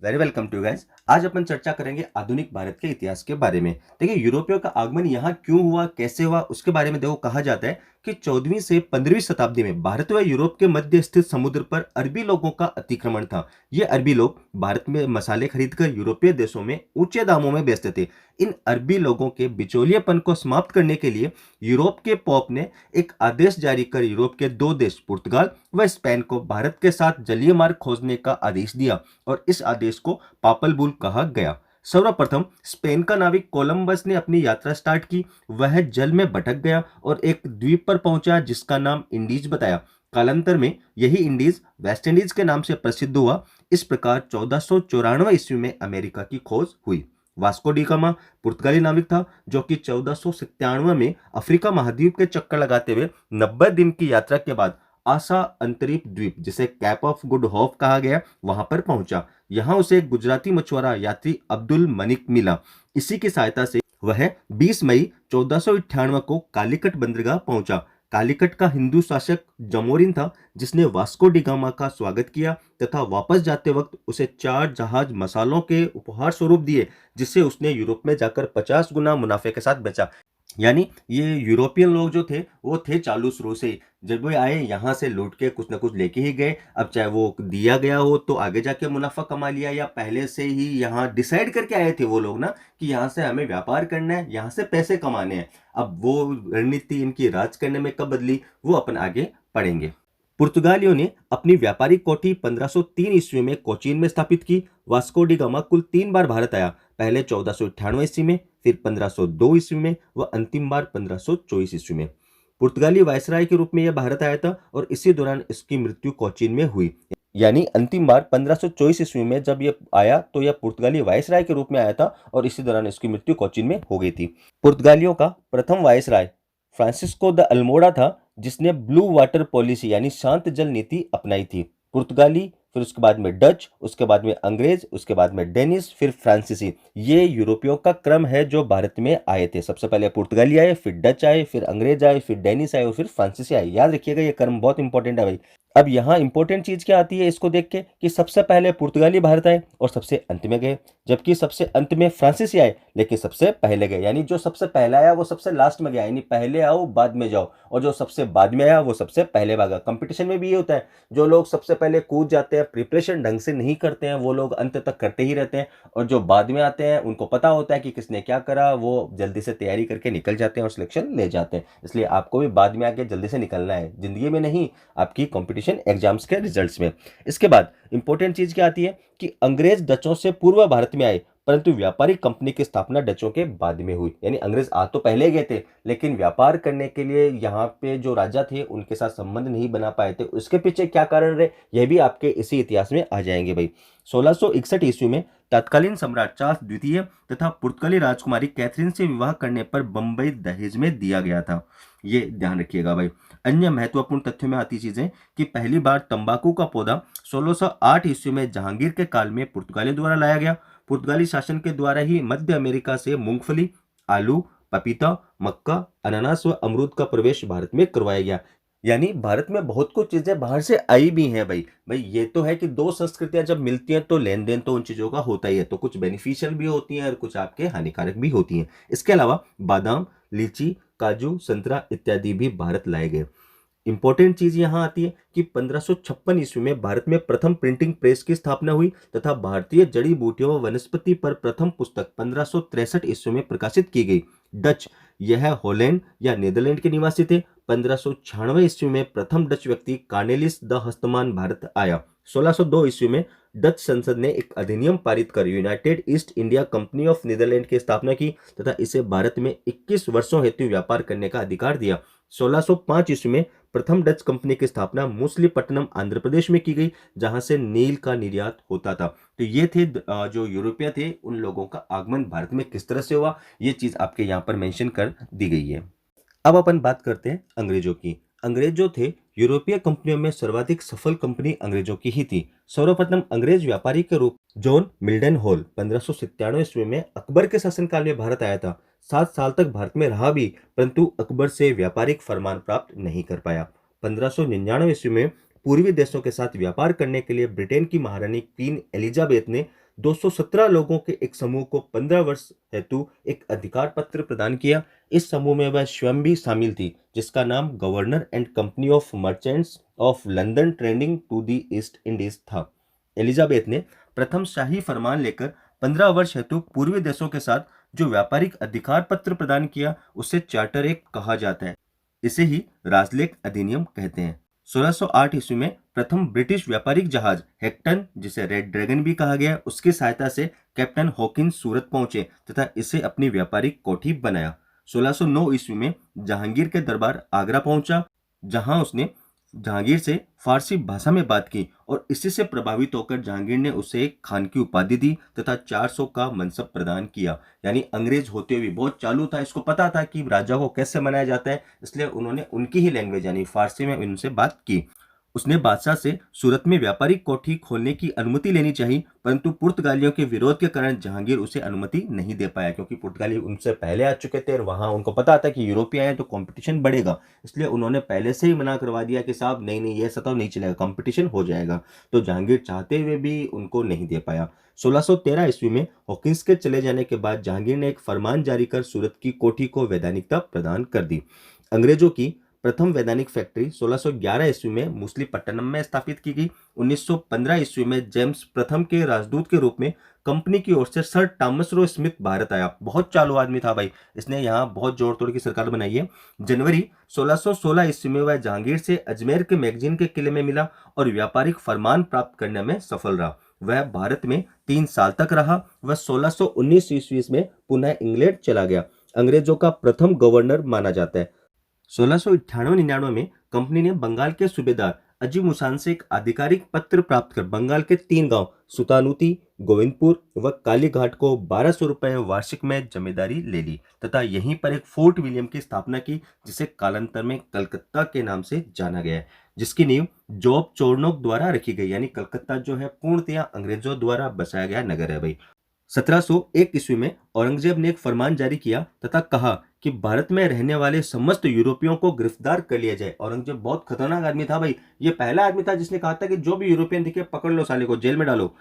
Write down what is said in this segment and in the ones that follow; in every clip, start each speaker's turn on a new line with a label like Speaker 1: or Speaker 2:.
Speaker 1: Very welcome to guys. आज अपन चर्चा करेंगे आधुनिक भारत के इतिहास के बारे में। देखिए, यूरोपियों का आगमन यहाँ क्यों हुआ, कैसे हुआ, उसके बारे में देखो। कहा जाता है कि 14वीं से 15वीं शताब्दी में भारत व यूरोप के मध्य स्थित समुद्र पर अरबी लोगों का अतिक्रमण था। ये अरबी लोग भारत में मसाले खरीदकर यूरोपीय देशों में ऊंचे दामों में बेचते थे। इन अरबी लोगों के बिचौलिएपन को समाप्त करने के लिए यूरोप के पोप ने एक आदेश जारी कर यूरोप के दो देश पुर्तगाल व स्पेन को भारत के साथ जलीय मार्ग खोजने का आदेश दिया और इस आदेश को पापल बुल कहा गया। सर्वप्रथम स्पेन का नाविक कोलंबस ने अपनी यात्रा स्टार्ट की। वह जल में भटक गया और एक द्वीप पर पहुंचा जिसका नाम इंडीज बताया। कालांतर में यही इंडीज वेस्ट इंडीज के नाम से प्रसिद्ध हुआ। इस प्रकार 1494 ईस्वी में अमेरिका की खोज हुई। वास्को डी गामा पुर्तगाली नाविक था जो कि 1497 में अफ्रीका महाद्वीप के चक्कर लगाते हुए 90 दिन की यात्रा के बाद आसा अंतरिक्ष द्वीप, जिसे कैप ऑफ गुड होप कहा गया, वहां पर पहुंचा। यहां उसे एक गुजराती मछुआरा यात्री अब्दुल मनिक मिला। इसी की सहायता से वह 20 मई 1498 को कालीकट बंदरगाह पहुंचा। कालीकट का हिंदू शासक जमोरिन था जिसने वास्को डी गामा का स्वागत किया तथा वापस जाते वक्त उसे 4 जहाज मसालों के उपहार स्वरूप दिए, जिससे उसने यूरोप में जाकर 50 गुना मुनाफे के साथ बेचा। यानी ये यूरोपियन लोग जो थे वो थे चालू शुरू से ही। जब वो आए यहाँ से लूट के कुछ ना कुछ लेके ही गए। अब चाहे वो दिया गया हो तो आगे जाके मुनाफा कमा लिया, या पहले से ही यहाँ डिसाइड करके आए थे वो लोग ना कि यहाँ से हमें व्यापार करना है, यहाँ से पैसे कमाने हैं। अब वो रणनीति इनकी राज करने में कब बदली वो अपन आगे पढ़ेंगे। पुर्तगालियों ने अपनी व्यापारिक कोठी 1503 ईस्वी में कोचीन में स्थापित की। वास्को डी गामा कुल 3 बार भारत आया, पहले 1498 ईस्वी में, फिर 1502 ईस्वी में व अंतिम बार 1524 ईस्वी में। पुर्तगाली वायसराय के रूप में यह भारत आया था और इसी दौरान इसकी मृत्यु कोचीन में हुई। यानी अंतिम बार 1524 ईस्वी में जब यह आया तो यह पुर्तगाली वायसराय के रूप में आया था और इसी दौरान इसकी मृत्यु कोचीन में हो गई थी। पुर्तगालियों का प्रथम वायसराय फ्रांसिस्को द अल्मोड़ा था जिसने ब्लू वाटर पॉलिसी यानी शांत जल नीति अपनाई थी। पुर्तगाली, फिर उसके बाद में डच, उसके बाद में अंग्रेज, उसके बाद में डेनिश, फिर फ्रांसीसी। ये यूरोपियों का क्रम है जो भारत में आए थे। सबसे पहले पुर्तगाली आए, फिर डच आए, फिर अंग्रेज आए, फिर डेनिश आए और फिर फ्रांसीसी आए। याद रखिएगा ये क्रम बहुत इंपॉर्टेंट है भाई। अब यहाँ इंपॉर्टेंट चीज क्या आती है इसको देख के कि सबसे पहले पुर्तगाली भारत आए और सबसे अंत में गए, जबकि सबसे अंत में फ्रांसीसी आए लेकिन सबसे पहले गए। यानी जो सबसे पहले आया वो सबसे लास्ट में गया, यानी पहले आओ बाद में जाओ, और जो सबसे बाद में आया वो सबसे पहले भागा। कंपटीशन में भी ये होता है, जो लोग सबसे पहले कूद जाते हैं, प्रिपरेशन ढंग से नहीं करते हैं, वो लोग अंत तक करते ही रहते हैं, और जो बाद में आते हैं उनको पता होता है कि किसने क्या करा, वो जल्दी से तैयारी करके निकल जाते हैं और सिलेक्शन ले जाते हैं। इसलिए आपको भी बाद में आके जल्दी से निकलना है, जिंदगी में नहीं, आपकी कॉम्पिटिशन एग्जाम्स के रिजल्ट्स में। इसके बाद इंपॉर्टेंट चीज क्या आती है कि अंग्रेज डचों से पूर्व भारत में आए, परंतु व्यापारिक कंपनी की स्थापना डचों के बाद में हुई। यानी अंग्रेज आ तो पहले गए थे लेकिन व्यापार करने के लिए यहाँ पे जो राजा थे उनके साथ संबंध नहीं बना पाए थे। उसके पीछे क्या कारण रहे यह भी आपके इसी इतिहास में आ जाएंगे भाई। 1661 ईस्वी में तत्कालीन सम्राट चार्ल्स द्वितीय तथा पुर्तगाली राजकुमारी कैथरीन से विवाह करने पर बंबई दहेज में दिया गया था। ये ध्यान रखिएगा भाई। अन्य महत्वपूर्ण तथ्यों में आती चीजें कि पहली बार तंबाकू का पौधा 1608 ईस्वी में जहांगीर के काल में पुर्तगालियों द्वारा लाया गया। पुर्तगाली शासन के द्वारा ही मध्य अमेरिका से मूंगफली, आलू, पपीता, मक्का, अनानास व अमरूद का प्रवेश भारत में करवाया गया। यानी भारत में बहुत कुछ चीजें बाहर से आई भी हैं भाई। ये तो है कि दो संस्कृतियां जब मिलती हैं तो लेन देन तो उन चीजों का होता ही है, तो कुछ बेनिफिशियल भी होती हैं और कुछ आपके हानिकारक भी होती हैं। इसके अलावा बादाम, लीची, काजू, संतरा इत्यादि भी भारत लाए गए। इंपॉर्टेंट चीज यहां आती है कि 1556 ईस्वी में भारत में प्रथम प्रिंटिंग प्रेस की स्थापना हुई तथा भारतीय जड़ी बूटियों व वनस्पति पर प्रथम पुस्तक 1563 ईस्वी में प्रकाशित की गई। डच, यह हॉलैंड या नीदरलैंड के निवासी थे। 1596 ईस्वी में प्रथम डच व्यक्ति कार्नेलिस द हस्तमान भारत आया। 1602 ईस्वी में डच संसद ने एक अधिनियम पारित कर united East India company of Netherland की स्थापना की तथा इसे भारत में 21 वर्षों हेतु व्यापार करने का अधिकार दिया। 1605 ईस्वी में प्रथम डच कंपनी की स्थापना मूसलीपट्टनम आंध्र प्रदेश में की गई जहां से नील का निर्यात होता था। तो ये थे जो यूरोपीय थे उन लोगों का आगमन भारत में किस तरह से हुआ, ये चीज आपके यहाँ पर मेंशन कर दी गई है। अब अपन बात करते हैं अंग्रेजों की। अंग्रेज जो थे यूरोपीय कंपनियों में सर्वाधिक सफल कंपनी अंग्रेजों की ही थी। सर्वप्रथम अंग्रेज व्यापारी के रूप जॉन मिल्डन हॉल 1597 ईस्वी में अकबर के शासनकाल में भारत आया था। 7 साल तक भारत में रहा भी, परंतु अकबर से व्यापारिक फरमान प्राप्त नहीं कर पाया। 1599 ईस्वी में पूर्वी देशों के साथ व्यापार करने के लिए ब्रिटेन की महारानी क्वीन एलिजाबेथ ने 217 लोगों के एक समूह को 15 वर्ष हेतु एक अधिकार पत्र प्रदान किया। इस समूह में वह स्वयं भी शामिल थी, जिसका नाम governor and company of merchants of London trading to the East Indies था। एलिजाबेथ ने प्रथम शाही फरमान लेकर 15 वर्ष हेतु पूर्वी देशों के साथ जो व्यापारिक अधिकार पत्र प्रदान किया, उसे चार्टर एक्ट कहा जाता है। इसे ही राजलेख अधिनियम कहते हैं। 1608 ईस्वी में प्रथम ब्रिटिश व्यापारिक जहाज हेक्टन, जिसे रेड ड्रैगन भी कहा गया, उसकी सहायता से कैप्टन हॉकिंस सूरत पहुंचे तथा इसे अपनी व्यापारिक कोठी बनाया। 1609 ईस्वी में जहांगीर के दरबार आगरा पहुंचा, जहां उसने जहांगीर से फारसी भाषा में बात की और इसी से प्रभावित होकर जहांगीर ने उसे एक खान की उपाधि दी तथा 400 का मनसब प्रदान किया। यानी अंग्रेज होते हुए बहुत चालू था, इसको पता था कि राजा को कैसे मनाया जाता है, इसलिए उन्होंने उनकी ही लैंग्वेज यानी फारसी में उनसे बात की। उसने बादशाह से सूरत में व्यापारिक कोठी खोलने की अनुमति लेनी चाहिए, परंतु पुर्तगालियों के विरोध के कारण जहांगीर उसे अनुमति नहीं दे पाया, क्योंकि पुर्तगाली उनसे पहले आ चुके थे और वहां उनको पता था कि यूरोपीय आए तो कंपटीशन बढ़ेगा, इसलिए उन्होंने पहले से ही मना करवा दिया कि साहब नहीं नहीं ये सताव नहीं चलेगा, कंपटीशन हो जाएगा। तो जहांगीर चाहते हुए भी उनको नहीं दे पाया। 1613 ईस्वी में हॉकिंस के चले जाने के बाद जहांगीर ने एक फरमान जारी कर सूरत की कोठी को वैधानिकता प्रदान कर दी। अंग्रेजों की प्रथम वैधानिक फैक्ट्री 1611 ईस्वी में मूसलीपट्टनम में स्थापित की गई। 1915 ईस्वी में जेम्स प्रथम के राजदूत के रूप में कंपनी की ओर से sir Thomas Roe Smith Bharat आया। बहुत चालू आदमी था भाई, इसने यहाँ बहुत जोड़ तोड़ की सरकार बनाई है। जनवरी 1616 ईस्वी में वह जहांगीर से अजमेर के मैगजीन के किले में मिला और व्यापारिक फरमान प्राप्त करने में सफल रहा। वह भारत में 3 साल तक रहा। वह 1619 ईस्वी में पुनः इंग्लैंड चला गया। अंग्रेजों का प्रथम गवर्नर माना जाता है। 1698-99 में कंपनी ने बंगाल के सूबेदार अजीम हुसैन से एक आधिकारिक पत्र प्राप्त कर बंगाल के 3 गांव सुतानुती, गोविंदपुर व कालीघाट को 1200 रुपए वार्षिक में जमींदारी ले ली तथा यहीं पर एक फोर्ट विलियम की स्थापना की, जिसे कालांतर में कलकत्ता के नाम से जाना गया है, जिसकी नींव जॉब चोरनोक द्वारा रखी गई। यानी कलकत्ता जो है पूर्णतया अंग्रेजों द्वारा बसाया गया नगर है भाई। 1701 ईस्वी में औरंगजेब ने एक फरमान जारी किया तथा कहा कि भारत में रहने वाले समस्त यूरोपियों को गिरफ्तार कर लिया जाए। औरंगजेब बहुत खतरनाक आदमी था भाई, ये पहला आदमी था जिसने कहा था कि जो भी यूरोपियन दिखे पकड़ लो, साले को जेल में डालो।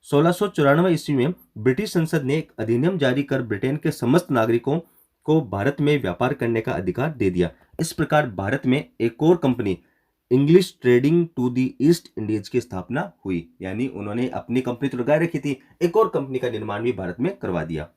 Speaker 1: 1694 ईस्वी में ब्रिटिश संसद ने एक अधिनियम जारी कर ब्रिटेन के समस्त नागरिकों को भारत में व्यापार करने का अधिकार दे दिया। इस प्रकार भारत में एक और company English trading to the East Indies की स्थापना हुई। यानी उन्होंने अपनी कंपनी तो लगाए रखी थी, एक और कंपनी का निर्माण भी भारत में करवा दिया।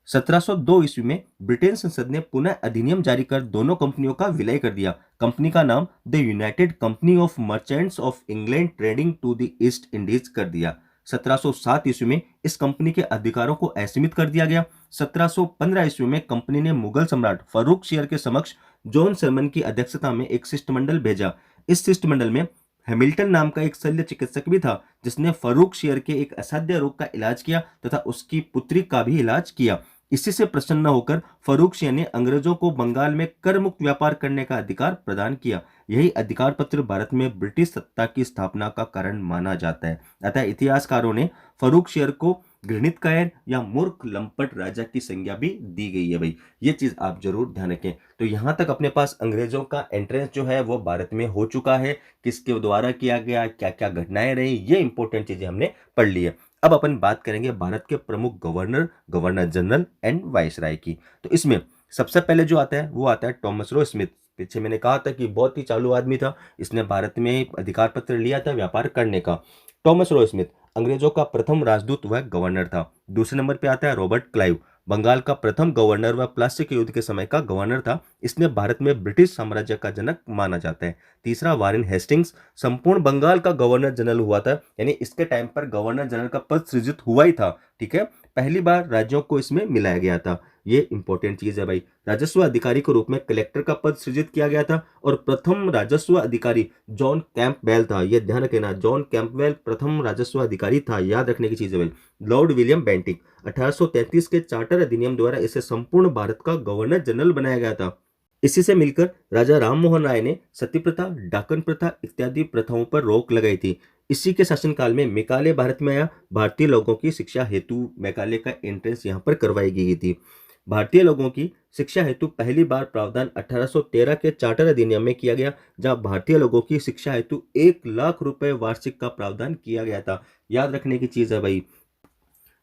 Speaker 1: 1702 ईस्वी में ब्रिटेन संसद ने पुनः अधिनियम जारी कर दोनों कंपनियों का विलय कर दिया। कंपनी का नाम the united company of merchants of England trading to the East Indies कर दिया। 1707 ईस्वी में इस कंपनी के अधिकारों को असीमित कर दिया गया। 1715 ईस्वी में कंपनी ने मुगल सम्राट फारूक शेर के समक्ष जॉन सरमन की अध्यक्षता में एक शिष्टमंडल भेजा। इस शिष्टमंडल में हैमिल्टन नाम का एक शल्य चिकित्सक भी था, जिसने फारूक शेर के एक असाध्य रोग का इलाज किया तथा उसकी पुत्री का भी इलाज किया। इसी से प्रसन्न होकर फारूक शेर ने अंग्रेजों को बंगाल में कर मुक्त व्यापार करने का अधिकार प्रदान किया। यही अधिकार पत्र भारत में ब्रिटिश सत्ता की स्थापना का कारण माना जाता है। अतः इतिहासकारों ने फारूक शेर को घृणित कायर या मूर्ख लंपट राजा की संज्ञा भी दी गई है भाई, ये चीज आप जरूर ध्यान रखें। तो यहाँ तक अपने पास अंग्रेजों का एंट्रेंस जो है वो भारत में हो चुका है, किसके द्वारा किया गया, क्या क्या घटनाएं रही, ये इंपॉर्टेंट चीजें हमने पढ़ ली है। अब अपन बात करेंगे भारत के प्रमुख governor, governor general and viceroy की। तो इसमें सबसे पहले जो आता है वो आता है टॉमस रो स्मिथ। पीछे मैंने कहा था कि बहुत ही चालू आदमी था, इसने भारत में अधिकार पत्र लिया था व्यापार करने का। टॉमस रो स्मिथ अंग्रेजों का प्रथम राजदूत व गवर्नर था। दूसरे नंबर पे आता है रॉबर्ट क्लाइव, बंगाल का प्रथम गवर्नर व प्लासी के युद्ध के समय का गवर्नर था। इसने भारत में ब्रिटिश साम्राज्य का जनक माना जाता है। तीसरा वारेन हेस्टिंग्स संपूर्ण बंगाल का गवर्नर जनरल हुआ था, यानी इसके टाइम पर गवर्नर जनरल का पद सृजित हुआ ही था। ठीक है, पहली बार राज्यों को इसमें मिलाया गया था, ये इंपॉर्टेंट चीज है भाई। राजस्व अधिकारी के रूप में कलेक्टर का पद सृजित किया गया था और प्रथम राजस्व अधिकारी जॉन कैंपबेल था। यह ध्यान रखना, जॉन कैंपबेल प्रथम राजस्व अधिकारी था, याद रखने की चीज है भाई। लॉर्ड विलियम बेंटिक 1833 के चार्टर अधिनियम द्वारा इसे संपूर्ण भारत का गवर्नर जनरल बनाया गया था। इसी से मिलकर राजा राममोहन राय ने सती प्रथा, डाकन प्रथा इत्यादि प्रथाओं पर रोक लगाई थी। इसी के शासनकाल में मेकाले भारत में आया। भारतीय लोगों की शिक्षा हेतु मेकाले का एंट्रेंस यहाँ पर करवाई गई थी। भारतीय लोगों की शिक्षा हेतु पहली बार प्रावधान 1813 के चार्टर अधिनियम में किया गया, जहां भारतीय लोगों की शिक्षा हेतु 1 लाख रुपए वार्षिक का प्रावधान किया गया था। याद रखने की चीज है भाई।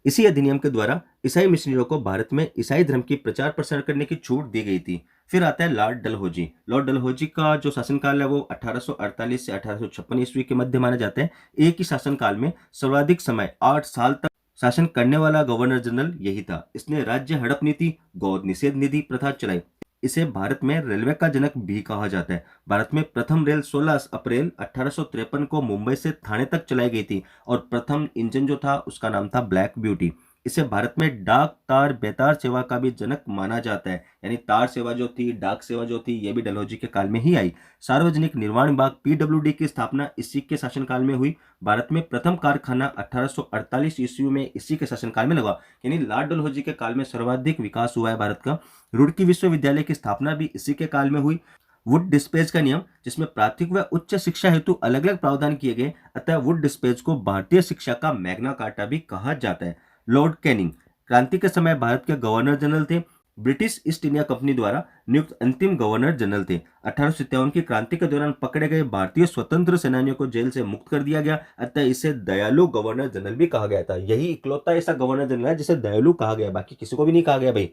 Speaker 1: इसी अधिनियम के द्वारा ईसाई मिशनरियों को भारत में ईसाई धर्म की प्रचार प्रसार करने की छूट दी गई थी। फिर आता है लॉर्ड डलहौजी। लॉर्ड डलहौजी का जो शासनकाल है वो 1848 से 1856 ईस्वी के मध्य माना जाता है। एक ही शासनकाल में सर्वाधिक समय 8 साल तक शासन करने वाला गवर्नर जनरल यही था। इसने राज्य हड़प नीति, गौ निषेध निधि प्रथा चलाई। इसे भारत में रेलवे का जनक भी कहा जाता है। भारत में प्रथम रेल 16 अप्रैल 1853 को मुंबई से थाने तक चलाई गई थी और प्रथम इंजन जो था उसका नाम था ब्लैक ब्यूटी। इसे भारत में डाक तार बेतार सेवा का भी जनक माना जाता है। यानी तार सेवा जो थी, डाक सेवा जो थी, ये भी डलहौजी के काल में ही आई। सार्वजनिक निर्माण विभाग पीडब्ल्यूडी की स्थापना इसी के शासनकाल में हुई। भारत में प्रथम कारखाना 1848 ईस्वी में इसी के शासनकाल में लगा। यानी लॉर्ड डलहौजी के काल में सर्वाधिक विकास हुआ है भारत का। रुड़की विश्वविद्यालय की स्थापना भी इसी के काल में हुई। वुड डिस्पेज का नियम, जिसमें प्राथमिक व उच्च शिक्षा हेतु अलग अलग प्रावधान किए गए, अतः वुड डिस्पेज को भारतीय शिक्षा का मैग्ना कार्टा भी कहा जाता है। लॉर्ड कैनिंग क्रांति के समय भारत के गवर्नर जनरल थे। ब्रिटिश ईस्ट इंडिया कंपनी द्वारा नियुक्त अंतिम गवर्नर जनरल थे। 1857 की क्रांति के दौरान पकड़े गए भारतीय स्वतंत्र सेनानियों को जेल से मुक्त कर दिया गया, अतः इसे दयालु गवर्नर जनरल भी कहा गया था। यही इकलौता ऐसा गवर्नर जनरल है जिसे दयालु कहा गया, बाकी किसी को भी नहीं कहा गया भाई।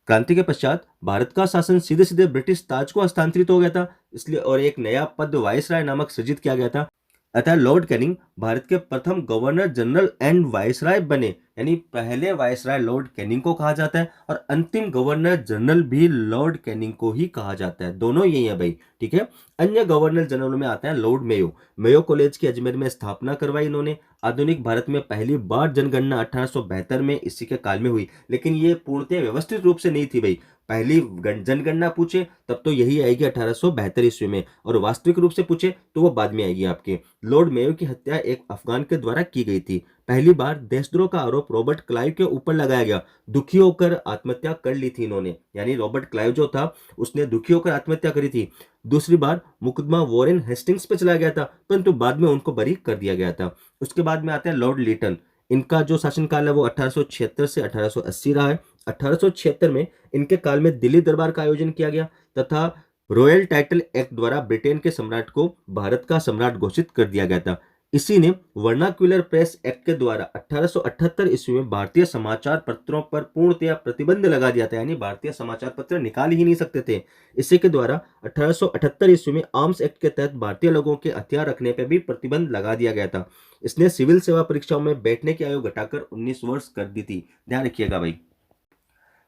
Speaker 1: क्रांति के पश्चात भारत का शासन सीधे सीधे ब्रिटिश ताज को हस्तांतरित हो गया था, इसलिए और एक नया पद वायसराय नामक सृजित किया गया था। अतः लॉर्ड कैनिंग भारत के प्रथम गवर्नर जनरल एंड वायसराय बने। यानी पहले वायसराय लॉर्ड कैनिंग को कहा जाता है और अंतिम गवर्नर जनरल भी लॉर्ड कैनिंग को ही कहा जाता है। दोनों यही है भाई, ठीक है। अन्य गवर्नर जनरल में आता है लॉर्ड मेयो। मेयो कॉलेज की अजमेर में स्थापना करवाई इन्होंने। आधुनिक भारत में पहली बार जनगणना 1872 में इसी के काल में हुई, लेकिन ये पूर्णतः व्यवस्थित रूप से नहीं थी भाई। पहली जनगणना पूछे तब तो यही आएगी 1872 ईस्वी में, और वास्तविक रूप से पूछे तो वो बाद में आएगी आपके। लॉर्ड मेयो की हत्या एक अफगान के द्वारा की गई थी। पहली बार देशद्रोह का आरोप रॉबर्ट क्लाइव के ऊपर लगाया गया। दुखी होकर आत्महत्या कर ली थी इन्होंने, यानी रॉबर्ट क्लाइव जो था उसने दुखी होकर आत्महत्या करी थी। दूसरी बार मुकदमा वॉरेन हेस्टिंग्स पे चला गया था, परंतु बाद में उनको बरी कर दिया गया था। उसके बाद में आते हैं लॉर्ड लीटन। इनका जो शासनकाल है वो 1876 से 1880 रहा है। 1876 में इनके काल में दिल्ली दरबार का आयोजन किया गया तथा रॉयल टाइटल एक्ट द्वारा ब्रिटेन के सम्राट को भारत का सम्राट घोषित कर दिया गया था। इसी ने वर्नाक्यूलर प्रेस एक्ट के द्वारा 1878 ईस्वी में भारतीय समाचार पत्रों पर पूर्णतया प्रतिबंध लगा दिया था, यानी भारतीय समाचार पत्र निकाल ही नहीं सकते थे। इसी के द्वारा 1878 ईस्वी में आर्म्स एक्ट के तहत भारतीय लोगों के हथियार रखने पर भी प्रतिबंध लगा दिया गया था। इसने सिविल सेवा परीक्षाओं में बैठने की आयु घटाकर 19 वर्ष कर दी थी। ध्यान रखिएगा भाई।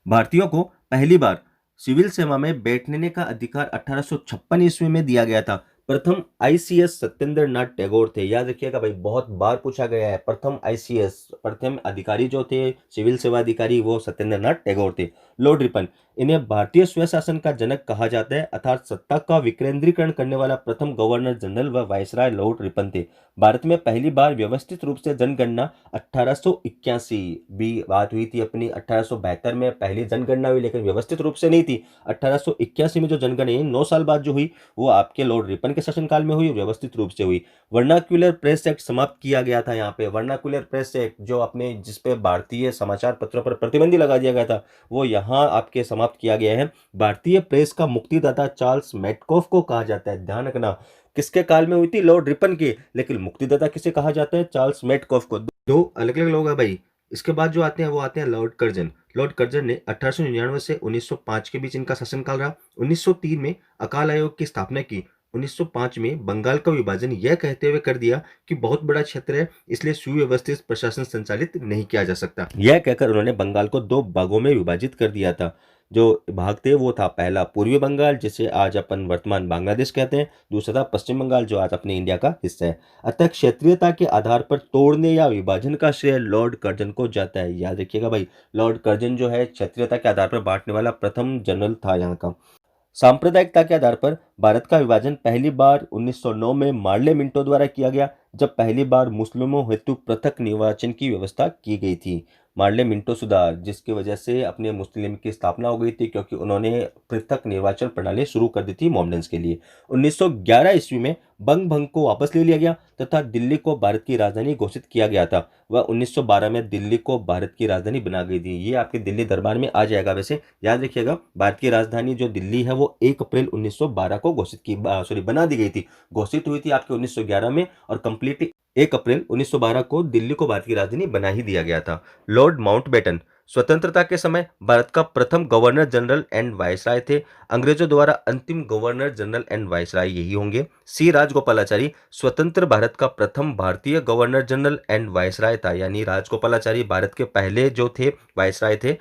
Speaker 1: भारतीयों को पहली बार सिविल सेवा में बैठने का अधिकार 1856 ईस्वी में दिया गया था। प्रथम आईसीएस सत्येंद्र नाथ टैगोर थे। याद रखिएगा भाई, बहुत बार पूछा गया है। प्रथम आईसीएस प्रथम अधिकारी जो थे सिविल सेवा अधिकारी वो सत्येंद्र नाथ टैगोर थे। लॉर्ड रिपन, इन्हें भारतीय स्वशासन का जनक कहा जाता है, अर्थात सत्ता का विकेंद्रीकरण करने वाला प्रथम गवर्नर जनरल व वायसराय लॉर्ड रिपन थे। भारत में पहली बार व्यवस्थित रूप से जनगणना 1881 भी बात हुई थी अपनी। 1872 में पहली जनगणना हुई, लेकिन व्यवस्थित रूप से नहीं थी। 1881 में जो जनगणना 9 साल बाद जो हुई वो आपके लॉर्ड रिपन के शासनकाल में हुई, व्यवस्थित रूप से हुई। वर्नाक्यूलर प्रेस एक्ट समाप्त किया गया था। यहाँ पे वर्नाक्यूलर प्रेस एक्ट जो अपने जिसपे भारतीय समाचार पत्रों पर प्रतिबंध लगा दिया गया था वो यहाँ आपके समाप्त किया गया है। भारतीय प्रेस का मुक्तिदाता चार्ल्स मेटकॉफ को कहा जाता है। ध्यान रखना, किसके काल में हुई थी? लॉर्ड रिपन के, लेकिन मुक्तिदाता किसे कहा जाता है? चार्ल्स मेटकॉफ को। दो अलग अलग लोग हैं भाई। इसके बाद जो आते हैं वो आते हैं लॉर्ड कर्जन। लॉर्ड कर्जन ने 1899 से 1905 के बीच इनका शासनकाल रहा। 1903 में अकाल आयोग की स्थापना की। 1905 में बंगाल का विभाजन यह कहते हुए कर दिया कि बहुत बड़ा क्षेत्र है, इसलिए सुव्यवस्थित प्रशासन संचालित नहीं किया जा सकता। यह कहकर उन्होंने बंगाल को 2 भागों में विभाजित कर दिया था। जो भाग थे वो था पहला पूर्वी बंगाल, जिसे आज अपन वर्तमान बांग्लादेश कहते हैं। दूसरा था पश्चिम बंगाल, जो आज अपने इंडिया का हिस्सा है। अतः क्षेत्रीयता के आधार पर तोड़ने या विभाजन का श्रेय लॉर्ड कर्जन को जाता है। याद रखिएगा भाई, लॉर्ड कर्जन जो है क्षेत्रीयता के आधार पर बांटने वाला प्रथम जनरल था यहाँ का। सांप्रदायिकता के आधार पर भारत का विभाजन पहली बार 1909 में मार्ले मिंटो द्वारा किया गया, जब पहली बार मुस्लिमों हेतु पृथक निर्वाचन की व्यवस्था की गई थी। मार्ले मिंटो सुधार, जिसकी वजह से अपने मुस्लिम लीग की स्थापना हो गई थी, क्योंकि उन्होंने पृथक निर्वाचन प्रणाली शुरू कर दी थी मोमडन्स के लिए। 1911 ईस्वी में बंग भंग को वापस ले लिया गया तथा दिल्ली को भारत की राजधानी घोषित किया गया था। वह 1912 में दिल्ली को भारत की राजधानी बना गई थी। ये आपके दिल्ली दरबार में आ जाएगा। वैसे याद रखिएगा, भारत की राजधानी जो दिल्ली है वो 1 अप्रैल 1912 को बना दी गई थी। घोषित हुई थी आपके 1911 में, और कंप्लीटली 1 अप्रैल 1912 को दिल्ली को भारत की राजधानी बना ही दिया गया था। लॉर्ड माउंटबेटन स्वतंत्रता के समय भारत का प्रथम गवर्नर जनरल एंड वायसराय थे। अंग्रेजों द्वारा अंतिम गवर्नर जनरल एंड वायसराय यही होंगे। सी राजगोपालाचारी स्वतंत्र भारत का प्रथम भारतीय गवर्नर जनरल एंड वायसराय था, यानी राजगोपालाचारी भारत के पहले जो थे वायसराय थे।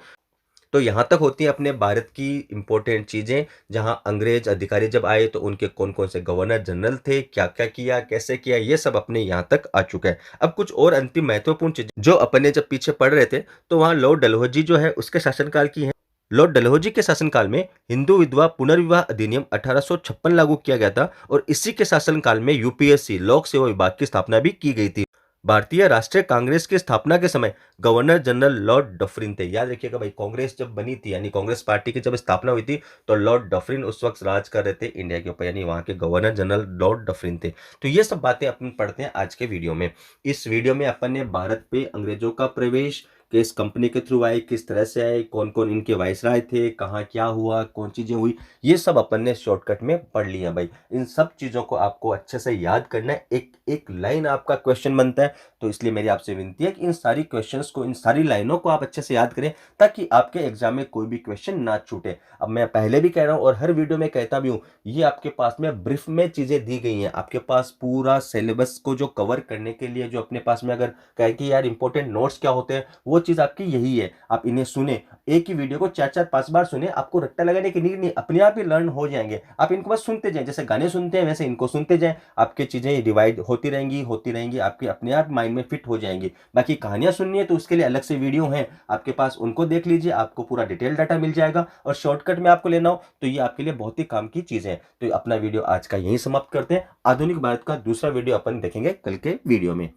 Speaker 1: तो यहाँ तक होती हैं अपने भारत की इंपॉर्टेंट चीज़ें, जहाँ अंग्रेज अधिकारी जब आए तो उनके कौन कौन से गवर्नर जनरल थे, क्या क्या किया, कैसे किया, ये सब अपने यहाँ तक आ चुका है। अब कुछ और अंतिम महत्वपूर्ण चीजें जो अपने जब पीछे पढ़ रहे थे, तो वहाँ लॉर्ड डलहौजी जो है उसके शासनकाल की है। लॉर्ड डलहौजी के शासनकाल में हिंदू विधवा पुनर्विवाह अधिनियम 1856 लागू किया गया था, और इसी के शासनकाल में यूपीएससी लोक सेवा विभाग की स्थापना भी की गई थी। भारतीय राष्ट्रीय कांग्रेस की स्थापना के समय गवर्नर जनरल लॉर्ड डफरिन थे। याद रखिएगा भाई, कांग्रेस जब बनी थी, यानी कांग्रेस पार्टी की जब स्थापना हुई थी, तो लॉर्ड डफरिन उस वक्त राज कर रहे थे इंडिया के ऊपर, यानी वहां के गवर्नर जनरल लॉर्ड डफरिन थे। तो ये सब बातें अपन पढ़ते हैं आज के वीडियो में। इस वीडियो में अपन ने भारत पे अंग्रेजों का प्रवेश, किस कंपनी के थ्रू आए, किस तरह से आए, कौन कौन इनके वाइसराय थे, कहाँ क्या हुआ, कौन चीजें हुई, ये सब अपन ने शॉर्टकट में पढ़ लिया भाई। इन सब चीजों को आपको अच्छे से याद करना है, एक एक लाइन आपका क्वेश्चन बनता है। तो इसलिए मेरी आपसे विनती है कि इन सारी क्वेश्चंस को, इन सारी लाइनों को आप अच्छे से याद करें, ताकि आपके एग्जाम में कोई भी क्वेश्चन ना छूटे। अब मैं पहले भी कह रहा हूं और हर वीडियो में कहता भी हूं, ये आपके पास में ब्रीफ में चीजें दी गई हैं। आपके पास पूरा सिलेबस को जो कवर करने के लिए जो अपने पास में अगर कहे कि यार इंपॉर्टेंट नोट्स क्या होते हैं, वो चीज आपकी यही है। आप इन्हें सुने, एक ही वीडियो को 4-4-5 बार सुने, आपको रट्टा लगाने की नीड नहीं, अपने आप ही लर्न हो जाएंगे। आप इनको बस सुनते जाएं, जैसे गाने सुनते हैं वैसे इनको सुनते जाएं, आपकी चीजें डिवाइड होती रहेंगी, आपके अपने आप माइंड में फिट हो जाएंगी। बाकी कहानियां सुननी है तो उसके लिए अलग से वीडियो हैं आपके पास, उनको देख लीजिए, आपको पूरा डिटेल डाटा मिल जाएगा। और शॉर्टकट में आपको लेना हो तो ये आपके लिए बहुत ही काम की चीजें हैं। तो अपना वीडियो आज का यहीं समाप्त करते हैं। आधुनिक भारत का दूसरा वीडियो अपन देखेंगे कल के वीडियो में।